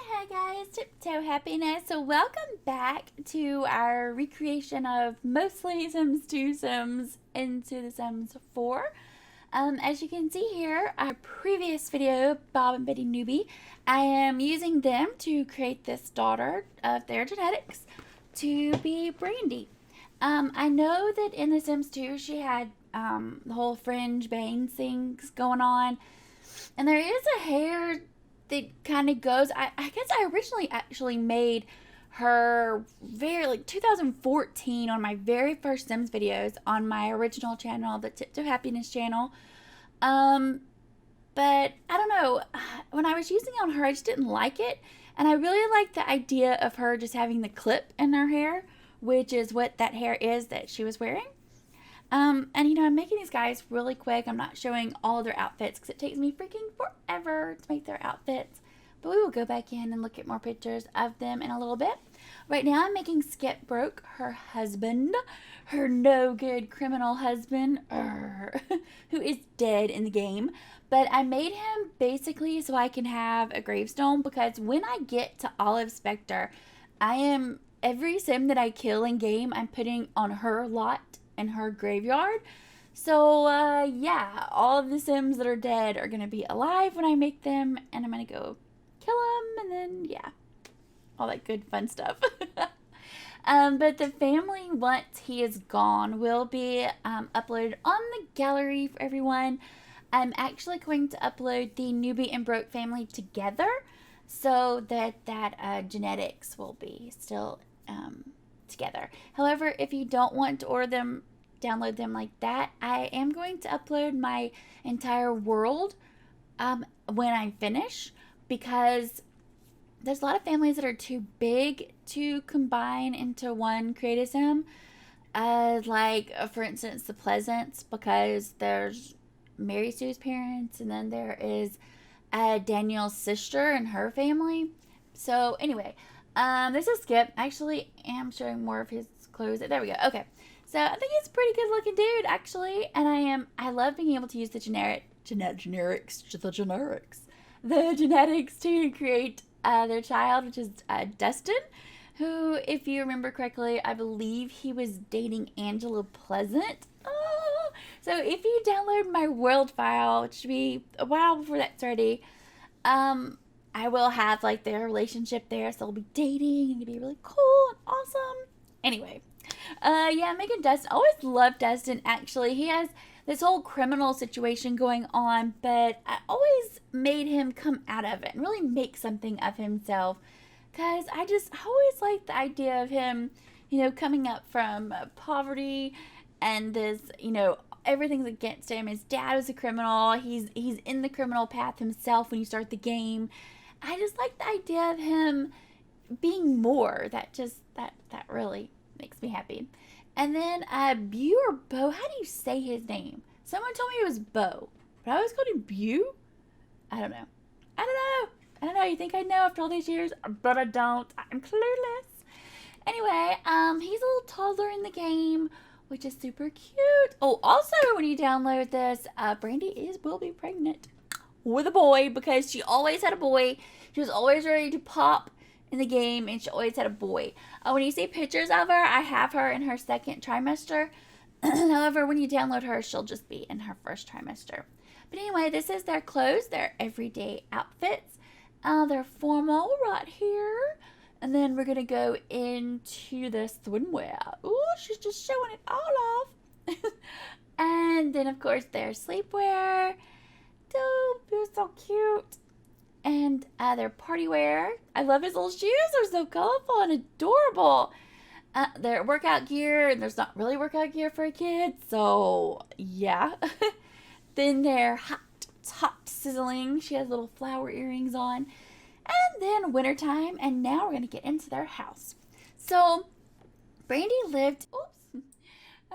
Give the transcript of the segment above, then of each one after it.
Hey guys, Tiptoe Happiness. So welcome back to our recreation of mostly Sims 2 Sims into the Sims 4. As you can see here, our previous video, Bob and Betty Newbie, I am using them to create this daughter of their genetics to be Brandy. I know that in the Sims 2 she had the whole fringe bangs things going on, and there is a hair that kind of goes. I guess I originally actually made her very like 2014 on my very first Sims videos on my original channel, the Tiptoe Happiness channel. But I don't know. When I was using it on her, I just didn't like it, and I really liked the idea of her just having the clip in her hair, which is what that hair is that she was wearing. And I'm making these guys really quick. I'm not showing all of their outfits because it takes me freaking forever to make their outfits. But we will go back in and look at more pictures of them in a little bit. Right now I'm making Skip Broke, her husband, her no good criminal husband, who is dead in the game. But I made him basically so I can have a gravestone, because when I get to Olive Spectre, every sim that I kill in game, I'm putting on her lot in her graveyard. So yeah, all of the Sims that are dead are gonna be alive when I make them, and I'm gonna go kill them, and then yeah, all that good fun stuff. But the family, once he is gone, will be uploaded on the gallery for everyone. I'm actually going to upload the Newbie and Broke family together so that genetics will be still together. However, if you don't want to download them like that, I am going to upload my entire world when I finish, because there's a lot of families that are too big to combine into one creative sim. For instance, the Pleasants, because there's Mary Sue's parents, and then there is Daniel's sister and her family. So anyway, this is Skip. I actually am showing more of his clothes. There we go. Okay. So I think he's a pretty good looking dude, actually. And I love being able to use the genetics to create their child, which is Dustin, who, if you remember correctly, I believe he was dating Angela Pleasant. Oh, so if you download my world file, which should be a while before that's ready, I will have like their relationship there, so they'll be dating and it'll be really cool and awesome. Anyway, yeah, Megan Dustin. I always loved Dustin, actually. He has this whole criminal situation going on, but I always made him come out of it and really make something of himself, because I always liked the idea of him, coming up from poverty, and this, everything's against him. His dad was a criminal. He's in the criminal path himself when you start the game. I just like the idea of him being more. That really makes me happy. And then Bew or Bo, how do you say his name? Someone told me it was Bo, but I always called him Bew. I don't know. You think I know after all these years, but I don't. I'm clueless. Anyway, he's a little toddler in the game, which is super cute. Oh, also, when you download this, Brandy will be pregnant with a boy, because she always had a boy. She was always ready to pop in the game, and she always had a boy. When you see pictures of her, I have her in her second trimester. However, when you download her, she'll just be in her first trimester. But anyway, this is their clothes, their everyday outfits. They're formal right here. And then we're going to go into the swimwear. Ooh, she's just showing it all off. And then, of course, their sleepwear. Dope, you're so cute. And their party wear. I love his little shoes. They're so colorful and adorable. Their workout gear. And there's not really workout gear for a kid. So, yeah. Then their hot top sizzling. She has little flower earrings on. And then wintertime, and now we're going to get into their house. So, Brandy lived... Oops.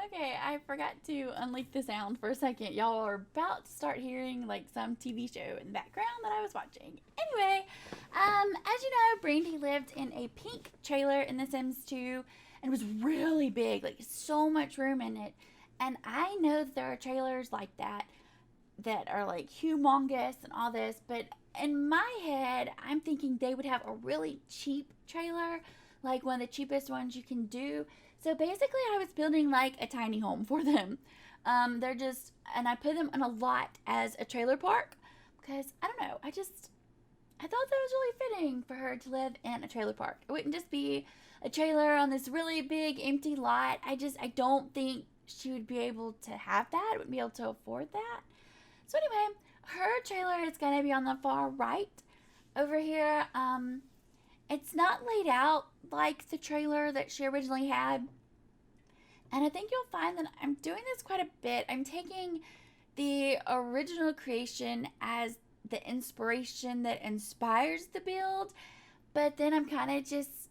Okay, I forgot to unleak the sound for a second. Y'all are about to start hearing like some TV show in the background that I was watching. Anyway, as you know, Brandy lived in a pink trailer in The Sims 2, and it was really big, like so much room in it. And I know that there are trailers like that that are like humongous and all this, but in my head, I'm thinking they would have a really cheap trailer, like one of the cheapest ones you can do. So basically, I was building like a tiny home for them. They're just, and I put them in a lot as a trailer park because I don't know, I thought that was really fitting for her to live in a trailer park. It wouldn't just be a trailer on this really big empty lot. I don't think she would be able to have that, wouldn't be able to afford that. So anyway, her trailer is going to be on the far right over here. It's not laid out like the trailer that she originally had. And I think you'll find that I'm doing this quite a bit. I'm taking the original creation as the inspiration that inspires the build, but then I'm kind of just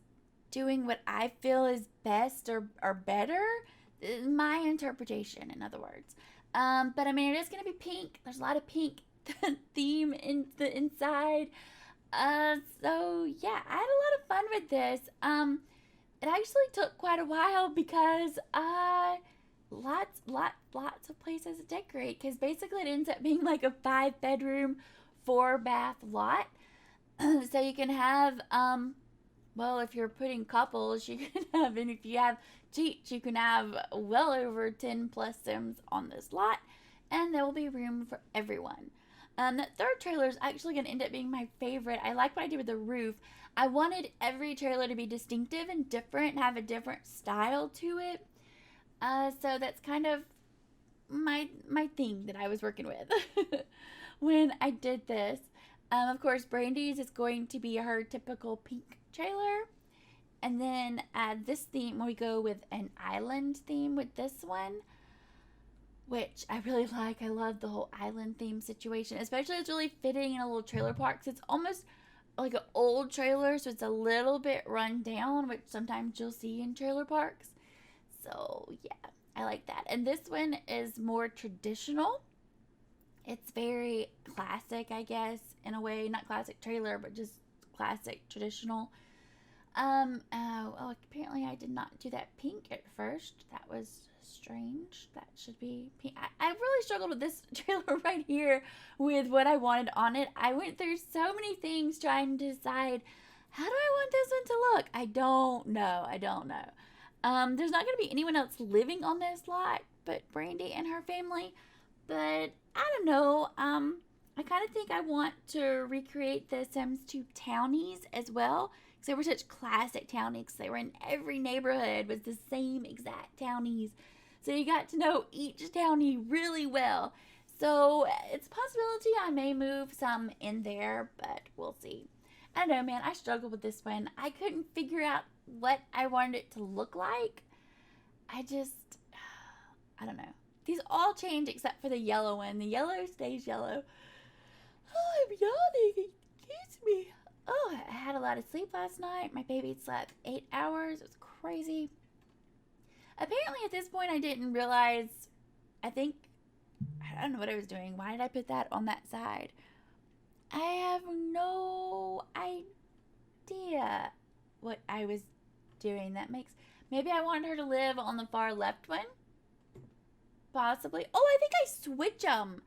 doing what I feel is best or better. My interpretation, in other words. But I mean, it is going to be pink. There's a lot of pink theme in the inside. So yeah, I had a lot of fun with this. It actually took quite a while because lots of places to decorate, because basically it ends up being like a 5-bedroom 4-bath lot. So you can have well, if you're putting couples, you can have, and if you have cheats, you can have well over 10 plus sims on this lot, and there will be room for everyone. That third trailer is actually going to end up being my favorite. I like what I did with the roof. I wanted every trailer to be distinctive and different and have a different style to it. So that's kind of my thing that I was working with when I did this. Of course, Brandy's is going to be her typical pink trailer. And then this theme, we go with an island theme with this one, which I really like. I love the whole island theme situation, especially it's really fitting in a little trailer park, because it's almost like an old trailer, so it's a little bit run down, which sometimes you'll see in trailer parks. So yeah, I like that. And this one is more traditional. It's very classic, I guess, in a way. Not classic trailer, but just classic traditional. Well, apparently I did not do that pink at first. That was strange. That should be pink. I really struggled with this trailer right here with what I wanted on it. I went through so many things trying to decide, how do I want this one to look? I don't know. There's not going to be anyone else living on this lot but Brandy and her family. But I don't know. I kind of think I want to recreate the Sims 2 townies as well, because they were such classic townies. They were in every neighborhood, was the same exact townies. So you got to know each townie really well. So it's a possibility I may move some in there, but we'll see. I don't know, man. I struggled with this one. I couldn't figure out what I wanted it to look like. I don't know. These all change except for the yellow one. The yellow stays yellow. Oh, I'm yawning. Excuse me. Oh, I had a lot of sleep last night. My baby slept 8 hours. It was crazy. Apparently, at this point, I didn't realize. I don't know what I was doing. Why did I put that on that side? I have no idea what I was doing. Maybe I wanted her to live on the far left one. Possibly. Oh, I think I switch them.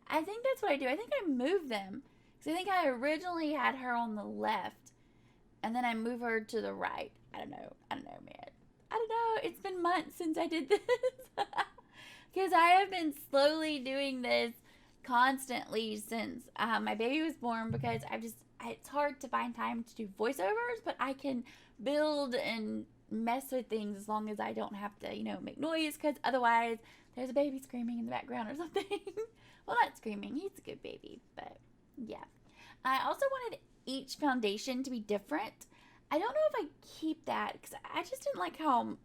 I think that's what I do. I think I move them. Because I think I originally had her on the left. And then I move her to the right. I don't know, man. I don't know. It's been months since I did this. Because I have been slowly doing this constantly since my baby was born. Because it's hard to find time to do voiceovers. But I can build and mess with things as long as I don't have to, make noise. Because otherwise, there's a baby screaming in the background or something. Well, not screaming. He's a good baby. But yeah. I also wanted each foundation to be different. I don't know if I keep that, because I just didn't like how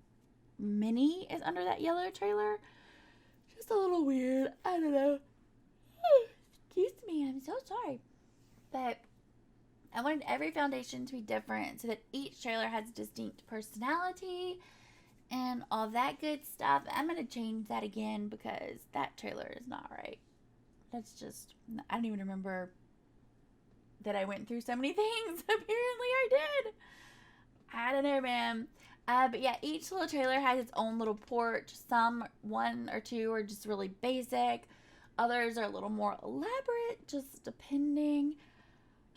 many is under that yellow trailer. Just a little weird. I don't know. Excuse me. I'm so sorry. But I wanted every foundation to be different so that each trailer has a distinct personality and all that good stuff. I'm going to change that again because that trailer is not right. I don't even remember that I went through so many things. Apparently I did. I don't know, man. But yeah, each little trailer has its own little porch. Some, one or two, are just really basic. Others are a little more elaborate, just depending.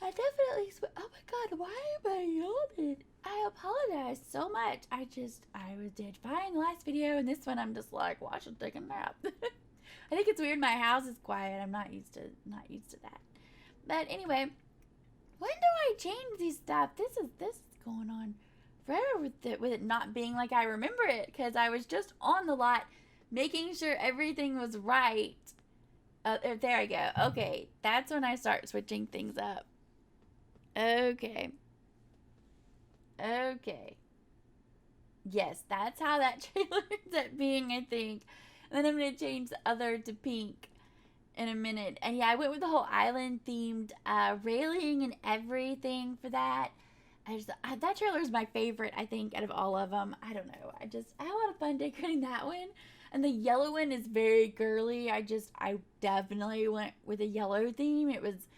I definitely, oh my god, why am I yawning? I apologize so much. I did fine the last video, and this one I'm just like, well, I should take a nap. I think it's weird my house is quiet. I'm not used to that. But anyway, when do I change these stuff? This is going on forever with it not being like I remember it, because I was just on the lot making sure everything was right. There I go. Okay, that's when I start switching things up. Okay. Yes, that's how that trailer ends up being, I think. And then I'm going to change the other to pink in a minute. And yeah, I went with the whole island themed railing and everything for that. That trailer is my favorite, I think, out of all of them. I don't know. I had a lot of fun decorating that one. And the yellow one is very girly. I definitely went with a yellow theme. It's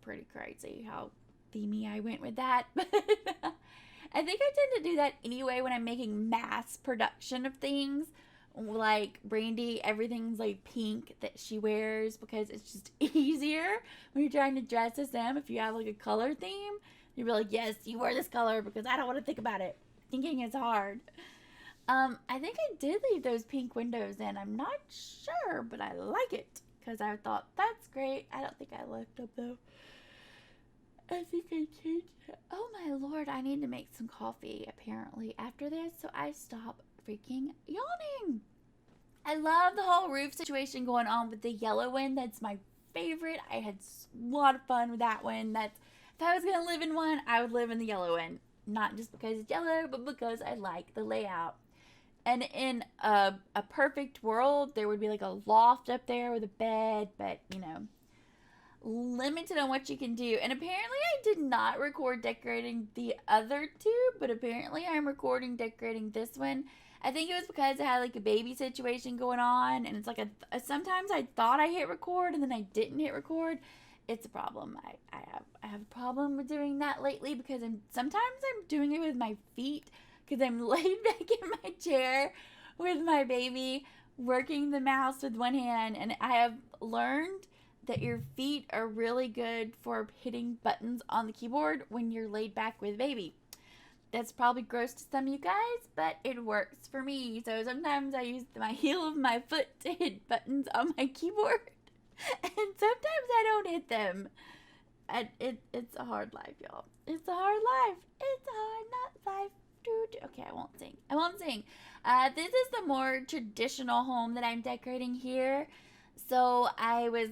pretty crazy how themey I went with that. But I think I tend to do that anyway when I'm making mass production of things. Like Brandy, everything's like pink that she wears because it's just easier when you're trying to dress as them. If you have like a color theme, you'll be like, yes, you wear this color because I don't want to think about it. Thinking is hard. I think I did leave those pink windows in. I'm not sure, but I like it because I thought that's great. I don't think I left them though. I think I changed it. Oh my lord, I need to make some coffee apparently after this so I stop freaking yawning. I love the whole roof situation going on with the yellow one. That's my favorite. I had a lot of fun with that one. If I was going to live in one, I would live in the yellow one. Not just because it's yellow, but because I like the layout. And in a perfect world, there would be like a loft up there with a bed, but you know, limited on what you can do. And apparently I did not record decorating the other two, but apparently I'm recording decorating this one. I think it was because I had like a baby situation going on, and it's like sometimes I thought I hit record and then I didn't hit record. It's a problem. I have a problem with doing that lately because sometimes I'm doing it with my feet because I'm laid back in my chair with my baby working the mouse with one hand, and I have learned that your feet are really good for hitting buttons on the keyboard when you're laid back with baby. That's probably gross to some of you guys, but it works for me. So sometimes I use my heel of my foot to hit buttons on my keyboard, and sometimes I don't hit them. And it's a hard life, y'all. It's a hard life. It's a hard life. Okay, I won't sing. This is the more traditional home that I'm decorating here. So I was,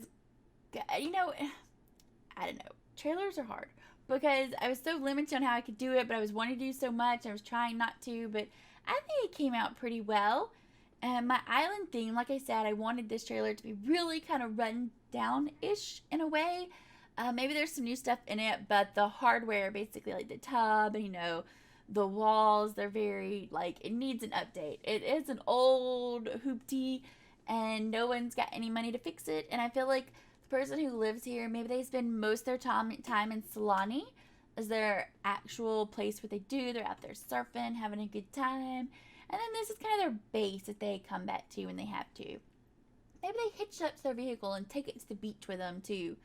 I don't know. Trailers are hard because I was so limited on how I could do it, but I was wanting to do so much. I was trying not to, but I think it came out pretty well. And my island theme, like I said, I wanted this trailer to be really kind of run down-ish in a way. Maybe there's some new stuff in it, but the hardware, basically like the tub and, the walls, they're very, it needs an update. It is an old hoopty, and no one's got any money to fix it. And I feel like the person who lives here, maybe they spend most of their time in Solani as their actual place where they're out there surfing, having a good time. And then this is kind of their base that they come back to when they have to. Maybe they hitch up to their vehicle and take it to the beach with them too.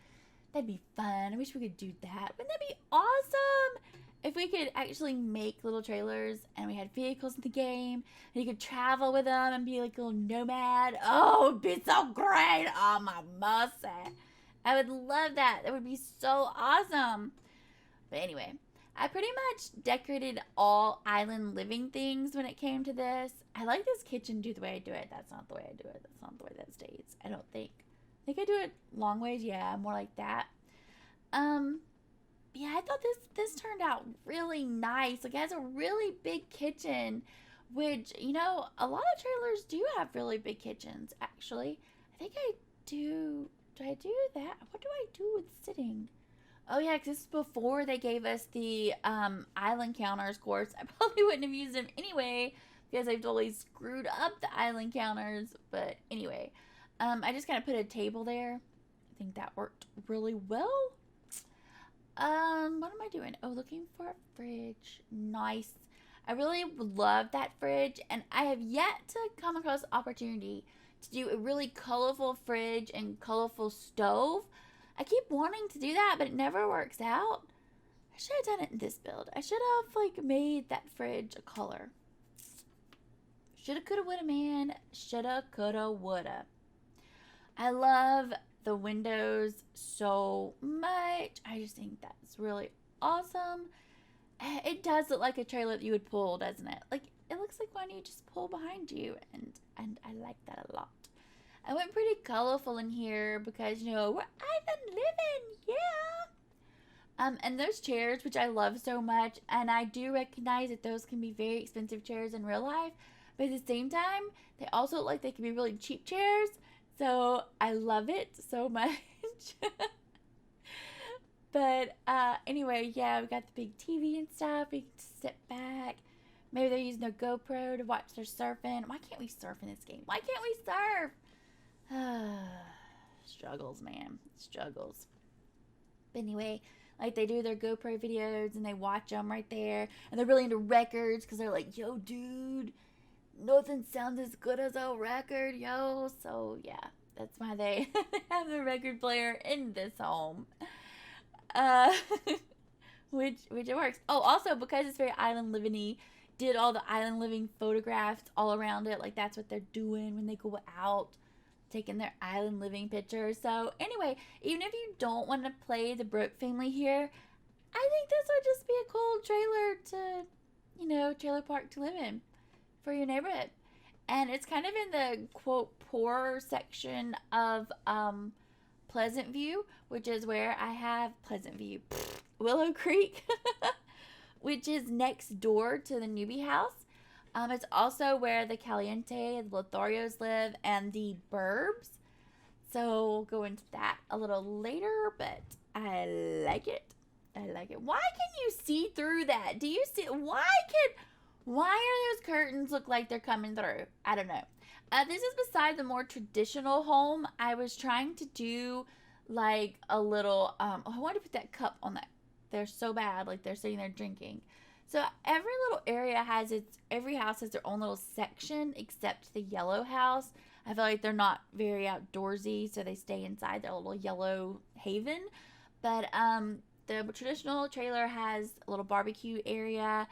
That'd be fun. I wish we could do that. Wouldn't that be awesome? If we could actually make little trailers and we had vehicles in the game and you could travel with them and be like a little nomad. Oh, it'd be so great. Oh, my must say. I would love that. That would be so awesome. But anyway, I pretty much decorated all island living things when it came to this. I like this kitchen do the way I do it. That's not the way I do it. That's not the way that stays. I don't think. I think I do it long ways. Yeah, more like that. Yeah, I thought this turned out really nice. It has a really big kitchen, which, a lot of trailers do have really big kitchens, actually. I think I do. Do I do that? What do I do with sitting? Oh, yeah, because this is before they gave us the island counters, of course. I probably wouldn't have used them anyway because I've totally screwed up the island counters. But anyway, I just kind of put a table there. I think that worked really well. What am I doing? Oh, looking for a fridge. Nice. I really love that fridge, and I have yet to come across the opportunity to do a really colorful fridge and colorful stove. I keep wanting to do that, but it never works out. I should have done it in this build. I should have like made that fridge a color. Shoulda, coulda, woulda, man. Shoulda, coulda, woulda. I love the windows so much. I just think that's really awesome. It does look like a trailer that you would pull, doesn't it? Like, it looks like one you just pull behind you, and I like that a lot. I went pretty colorful in here because, you know, we're island living, yeah. And those chairs, which I love so much, and I do recognize that those can be very expensive chairs in real life, but at the same time, they also look like they can be really cheap chairs, so I love it so much. But anyway, yeah, we got the big TV and stuff. We can sit back. Maybe they're using their GoPro to watch their surfing. Why can't we surf in this game? Why can't we surf? Struggles, man. Struggles. But anyway, like they do their GoPro videos and they watch them right there. And they're really into records because they're like, yo, dude, nothing sounds as good as a record, yo. So, yeah, that's why they have a record player in this home. Which it works. Oh, also because it's very island living-y, did all the island living photographs all around it. Like that's what they're doing when they go out, taking their island living pictures. So anyway, even if you don't want to play the Broke family here, I think this would just be a cool trailer to, you know, trailer park to live in for your neighborhood. And it's kind of in the quote poor section of Pleasant View, which is where I have Pleasant View, Willow Creek, which is next door to the newbie house. It's also where the Caliente, the Lotharios live, and the Burbs. So we'll go into that a little later, but I like it. I like it. Why can you see through that? Do you see? Why are those curtains look like they're coming through? I don't know. This is beside the more traditional home. I was trying to do like a little, I want to put that cup on that. They're so bad, like they're sitting there drinking. So every little area every house has their own little section except the yellow house. I feel like they're not very outdoorsy, so they stay inside their little yellow haven. But the traditional trailer has a little barbecue area.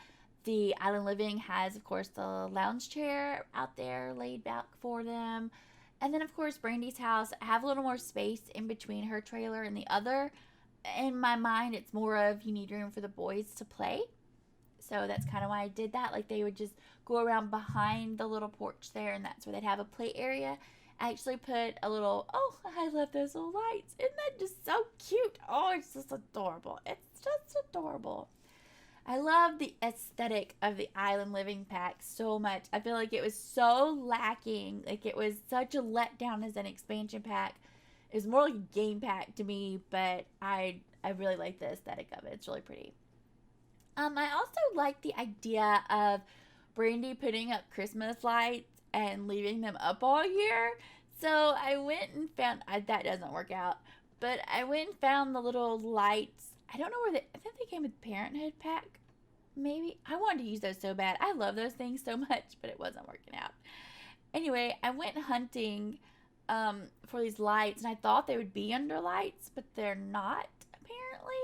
The island living has, of course, the lounge chair out there laid back for them. And then, of course, Brandy's house. I have a little more space in between her trailer and the other. In my mind, it's more of you need room for the boys to play. So that's kind of why I did that. Like they would just go around behind the little porch there, and that's where they'd have a play area. I actually put a little, oh, I love those little lights. Isn't that just so cute? Oh, it's just adorable. It's just adorable. I love the aesthetic of the Island Living Pack so much. I feel like it was so lacking. Like it was such a letdown as an expansion pack. It was more like a game pack to me, but I really like the aesthetic of it. It's really pretty. I also like the idea of Brandy putting up Christmas lights and leaving them up all year. So I went and found, that doesn't work out, but I went and found the little lights. I don't know where I think they came with Parenthood pack, maybe. I wanted to use those so bad. I love those things so much, but it wasn't working out. Anyway, I went hunting for these lights, and I thought they would be under lights, but they're not, apparently.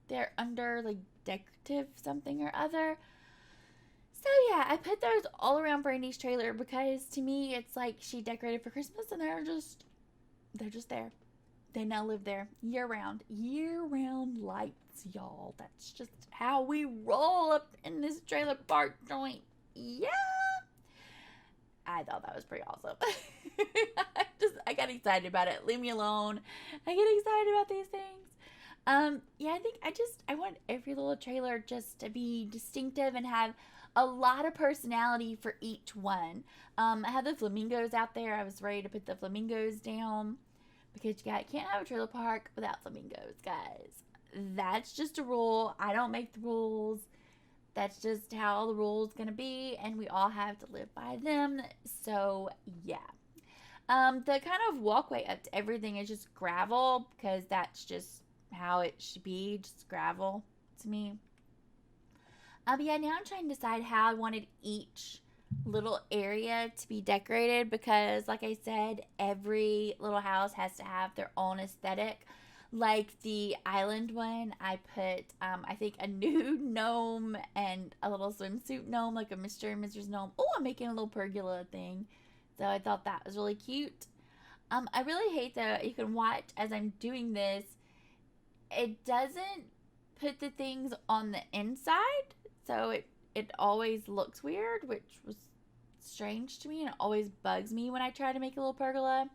They're under, like, decorative something or other. So, yeah, I put those all around Brandy's trailer because, to me, it's like she decorated for Christmas, and they're just there. They now live there year-round. Year-round lights, y'all. That's just how we roll up in this trailer park joint. Yeah! I thought that was pretty awesome. I got excited about it. Leave me alone. I get excited about these things. Yeah, I think I want every little trailer just to be distinctive and have a lot of personality for each one. I have the flamingos out there. I was ready to put the flamingos down because you can't have a trailer park without flamingos, guys. That's just a rule. I don't make the rules. That's just how the rule's gonna be, and we all have to live by them. So, yeah. The kind of walkway up to everything is just gravel because that's just how it should be, just gravel to me. But yeah, now I'm trying to decide how I wanted each little area to be decorated because, like I said, every little house has to have their own aesthetic. Like the island one, I put, I think, a nude gnome and a little swimsuit gnome, like a Mr. and Mrs. Gnome. Oh, I'm making a little pergola thing. So I thought that was really cute. I really hate that you can watch as I'm doing this. It doesn't put the things on the inside, so it always looks weird, which was strange to me, and it always bugs me when I try to make a little pergola.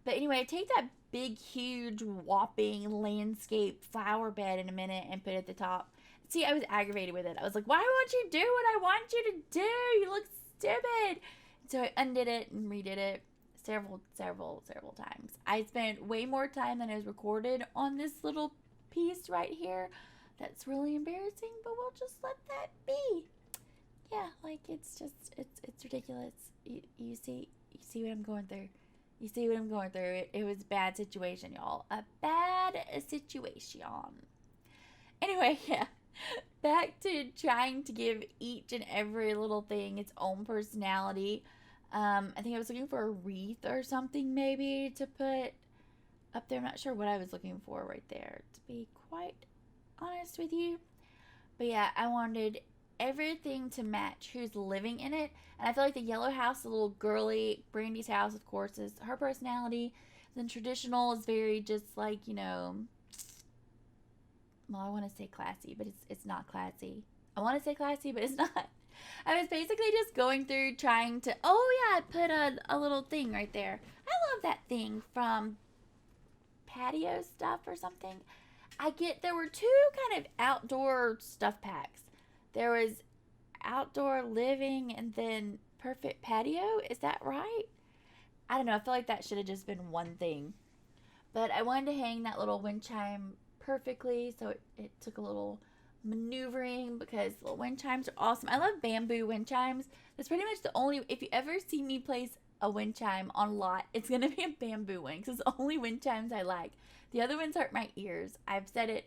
But anyway, take that big, huge, whopping landscape flower bed in a minute and put it at the top. See, I was aggravated with it. I was like, why won't you do what I want you to do? You look stupid. So I undid it and redid it several times. I spent way more time than is recorded on this little piece right here. That's really embarrassing, but we'll just let that be. Yeah, like it's ridiculous. You see what I'm going through. You see what I'm going through. It was a bad situation, y'all. A bad situation. Anyway, yeah. Back to trying to give each and every little thing its own personality. I think I was looking for a wreath or something maybe to put up there. I'm not sure what I was looking for right there, to be quite honest with you. But yeah, I wanted everything to match who's living in it. And I feel like the yellow house, the little girly, Brandy's house, of course, is her personality. Then traditional is very just like, well, I want to say classy, but it's not classy. I want to say classy, but it's not. I was basically just going through trying to, I put a little thing right there. I love that thing from Patio Stuff or something. There were two kind of outdoor stuff packs. There was outdoor living and then perfect patio. Is that right? I don't know. I feel like that should have just been one thing. But I wanted to hang that little wind chime perfectly, so it took a little maneuvering because little wind chimes are awesome. I love bamboo wind chimes. That's pretty much the only, if you ever see me place a wind chime on a lot, it's going to be a bamboo one because it's the only wind chimes I like. The other ones hurt my ears. I've said it.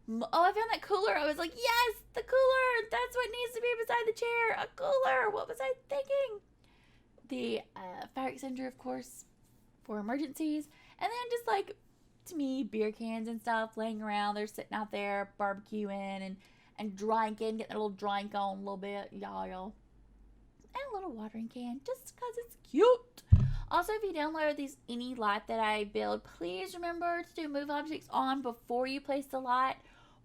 Oh, I found that cooler. I was like, yes, the cooler. That's what needs to be beside the chair. A cooler. What was I thinking? The fire extinguisher, of course, for emergencies. And then just like, to me, beer cans and stuff laying around. They're sitting out there barbecuing and drinking, getting a little drink on a little bit. Y'all. And a little watering can just because it's cute. Also, if you download any lot that I build, please remember to do move objects on before you place the lot,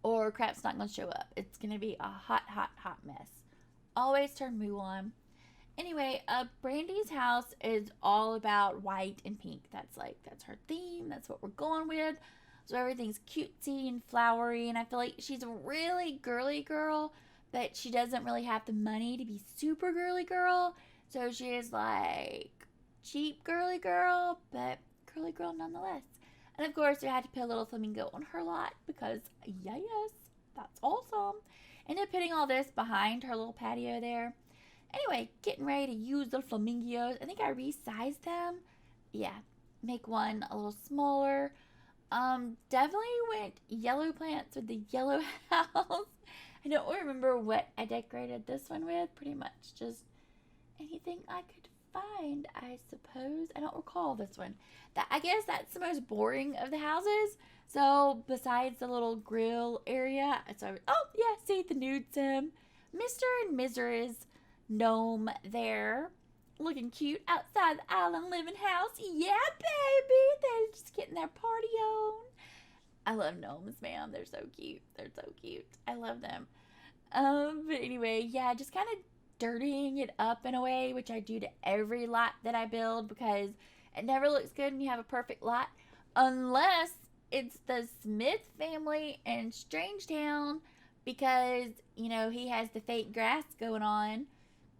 or crap's not going to show up. It's going to be a hot mess. Always turn moo on. Anyway, Brandy's house is all about white and pink. That's her theme. That's what we're going with. So everything's cutesy and flowery, and I feel like she's a really girly girl, but she doesn't really have the money to be super girly girl. So she is like cheap girly girl, but girly girl nonetheless. And of course, I had to put a little flamingo on her lot because, yes, that's awesome. Ended up putting all this behind her little patio there. Anyway, getting ready to use the flamingos. I think I resized them. Yeah, make one a little smaller. Definitely went yellow plants with the yellow house. I don't remember what I decorated this one with. Pretty much just anything I could find, I suppose. I don't recall this one. I guess that's the most boring of the houses. So besides the little grill area, see the nude sim, Mr. and Mrs. Gnome there, looking cute outside the island living house. Yeah, baby, they're just getting their party on. I love gnomes, man. They're so cute. I love them. But anyway, yeah, just kind of dirtying it up in a way, which I do to every lot that I build because it never looks good when you have a perfect lot, unless it's the Smith family in Strangetown because, he has the fake grass going on.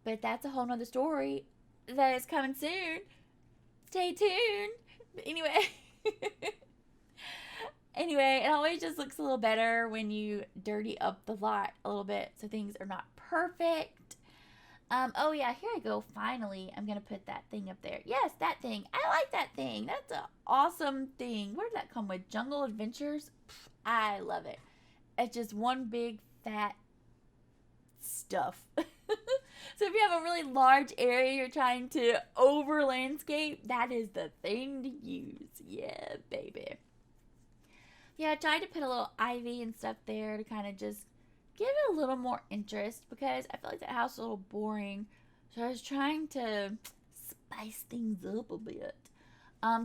But that's a whole nother story that is coming soon. Stay tuned. But anyway. It always just looks a little better when you dirty up the lot a little bit so things are not perfect. Here I go. Finally, I'm going to put that thing up there. Yes, that thing. I like that thing. That's an awesome thing. Where did that come with? Jungle Adventures? I love it. It's just one big fat stuff. So if you have a really large area you're trying to over landscape, that is the thing to use. Yeah, baby. Yeah, I tried to put a little ivy and stuff there to kind of just give it a little more interest because I feel like that house is a little boring. So I was trying to spice things up a bit.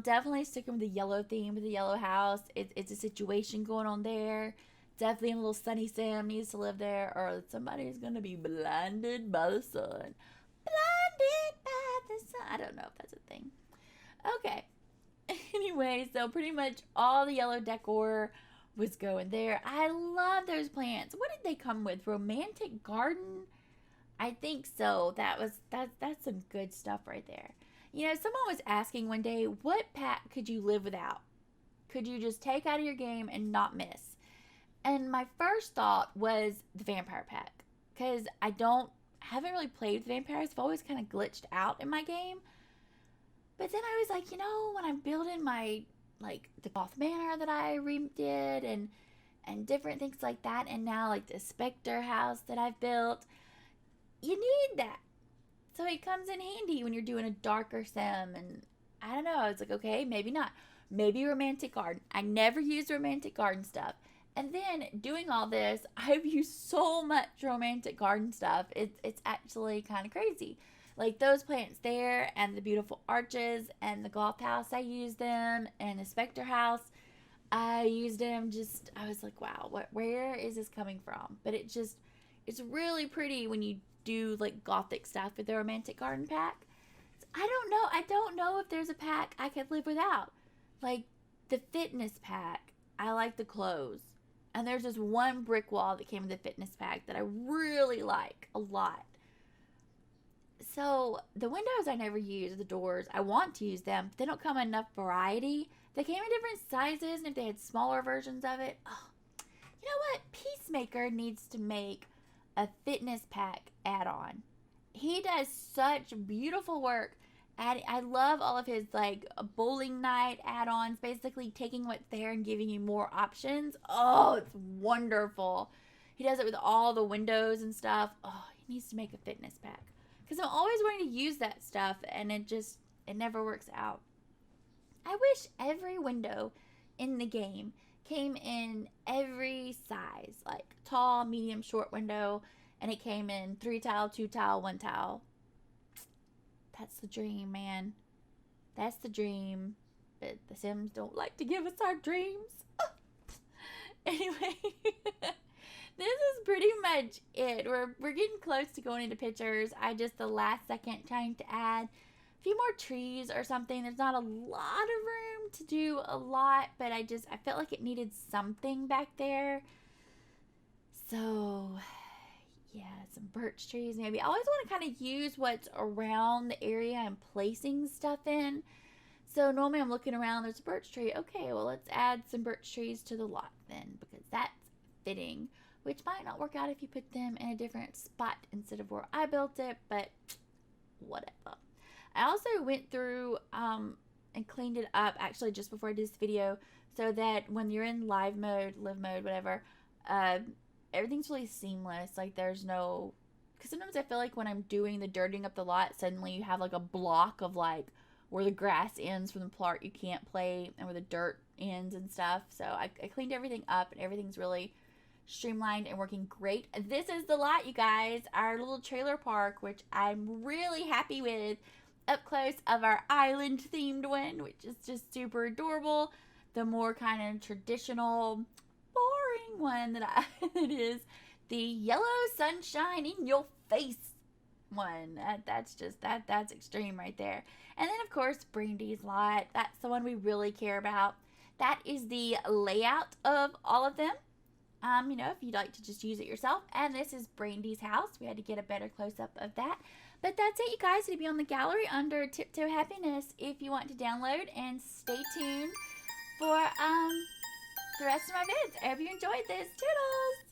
Definitely sticking with the yellow theme with the yellow house. It's a situation going on there. Definitely a little sunny Sam needs to live there, or somebody's gonna be blinded by the sun. Blinded by the sun. I don't know if that's a thing. Okay. Anyway, so pretty much all the yellow decor was going there. I love those plants. What did they come with? Romantic garden? I think so. That's some good stuff right there. You know, someone was asking one day, what pack could you live without? Could you just take out of your game and not miss? And my first thought was the vampire pack, because haven't really played with vampires. I've always kind of glitched out in my game. But then I was like, you know, when I'm building my, like, the Goth Manor that I redid and different things like that, and now, like, the Spectre house that I've built, you need that. So it comes in handy when you're doing a darker sim, and I don't know, I was like, okay, maybe not. Maybe romantic garden. I never used romantic garden stuff. And then doing all this, I've used so much romantic garden stuff. It's actually kind of crazy. Like those plants there and the beautiful arches and the Goth house, I used them, and the Spectre house, I used them. I was like, wow, where is this coming from? But it's really pretty when you do like gothic stuff with the romantic garden pack. So I don't know if there's a pack I could live without. Like the fitness pack, I like the clothes. And there's this one brick wall that came with the fitness pack that I really like a lot. So the windows I never use, the doors, I want to use them, but they don't come in enough variety. They came in different sizes, and if they had smaller versions of it, you know what? Peacemaker needs to make a fitness pack add-on. He does such beautiful work. I love all of his like bowling night add-ons, basically taking what's there and giving you more options. Oh, it's wonderful. He does it with all the windows and stuff. Oh, he needs to make a fitness pack. Because I'm always wanting to use that stuff, and it never works out. I wish every window in the game came in every size, like tall, medium, short window, and it came in 3 tile, 2 tile, 1 tile. That's the dream, man. That's the dream. But the Sims don't like to give us our dreams. Anyway, this is pretty much it. We're getting close to going into pictures. I just the last second trying to add a few more trees or something. There's not a lot of room to do a lot, but I felt like it needed something back there. So yeah, some birch trees maybe. I always want to kind of use what's around the area I'm placing stuff in. So normally I'm looking around, there's a birch tree. Okay, well let's add some birch trees to the lot then, because that's fitting. Which might not work out if you put them in a different spot instead of where I built it, but whatever. I also went through and cleaned it up actually just before I did this video, so that when you're in live mode, whatever, everything's really seamless. Like there's no, because sometimes I feel like when I'm doing the dirtying up the lot, suddenly you have like a block of like where the grass ends from the part you can't play and where the dirt ends and stuff. So I cleaned everything up, and everything's really streamlined and working great. This is the lot, you guys, our little trailer park, which I'm really happy with. Up close of our island themed one, which is just super adorable. The more kind of traditional boring one it is the yellow sunshine in your face one. That's extreme right there. And then of course Brandy's lot, that's the one we really care about. That is the layout of all of them. You know, if you'd like to just use it yourself. And this is Brandy's house. We had to get a better close-up of that. But that's it, you guys. It'll be on the gallery under Tiptoe Happiness if you want to download. And stay tuned for the rest of my vids. I hope you enjoyed this. Toodles!